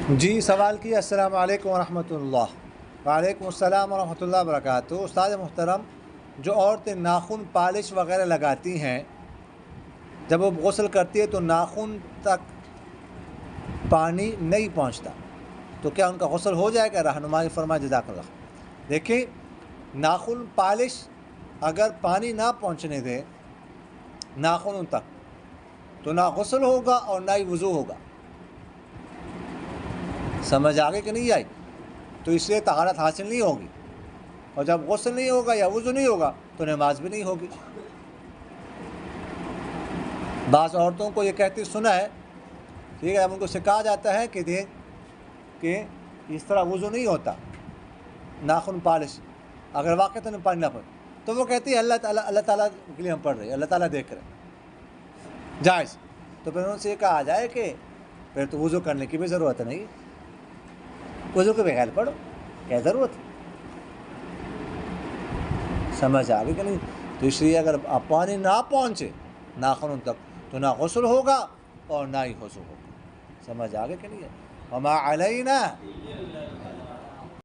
جی سوال کیا۔ السلام علیکم ورحمۃ اللہ۔ وعلیکم السلام ورحمۃ اللہ وبرکاتہ۔ استاد محترم، جو عورتیں ناخن پالش وغیرہ لگاتی ہیں، جب وہ غسل کرتی ہے تو ناخن تک پانی نہیں پہنچتا، تو کیا ان کا غسل ہو جائے گا؟ رہنمائی فرمائے جزاک اللہ۔ دیکھیں، ناخن پالش اگر پانی نہ پہنچنے دے ناخن تک تو نہ غسل ہوگا اور نہ ہی وضو ہوگا۔ سمجھ آگے کہ نہیں آئی؟ تو اس لیے طہارت حاصل نہیں ہوگی، اور جب غسل نہیں ہوگا یا وضو نہیں ہوگا تو نماز بھی نہیں ہوگی۔ بعض عورتوں کو یہ کہتی سنا ہے، ٹھیک ہے، جب ان کو سکھایا جاتا ہے کہ دیکھ کہ اس طرح وضو نہیں ہوتا ناخن پالش اگر واقعتاً پانی نہ پڑے، تو وہ کہتی ہے اللہ تعالیٰ کے لیے ہم پڑھ رہے ہیں، اللہ تعالیٰ دیکھ رہے ہیں، جائز۔ تو پھر ان سے یہ کہا جائے کہ پھر تو وضو کرنے کی بھی ضرورت نہیں، وضو کے بغیر پڑھو، کیا ضرورت ہے؟ سمجھ آ گئی کہ نہیں؟ تو اس لیے اگر پانی نہ پہنچے ناخن تک تو نہ غسل ہوگا اور نہ ہی وضو ہوگا۔ سمجھ آ گئی کہ نہیں ہے؟ وما علینا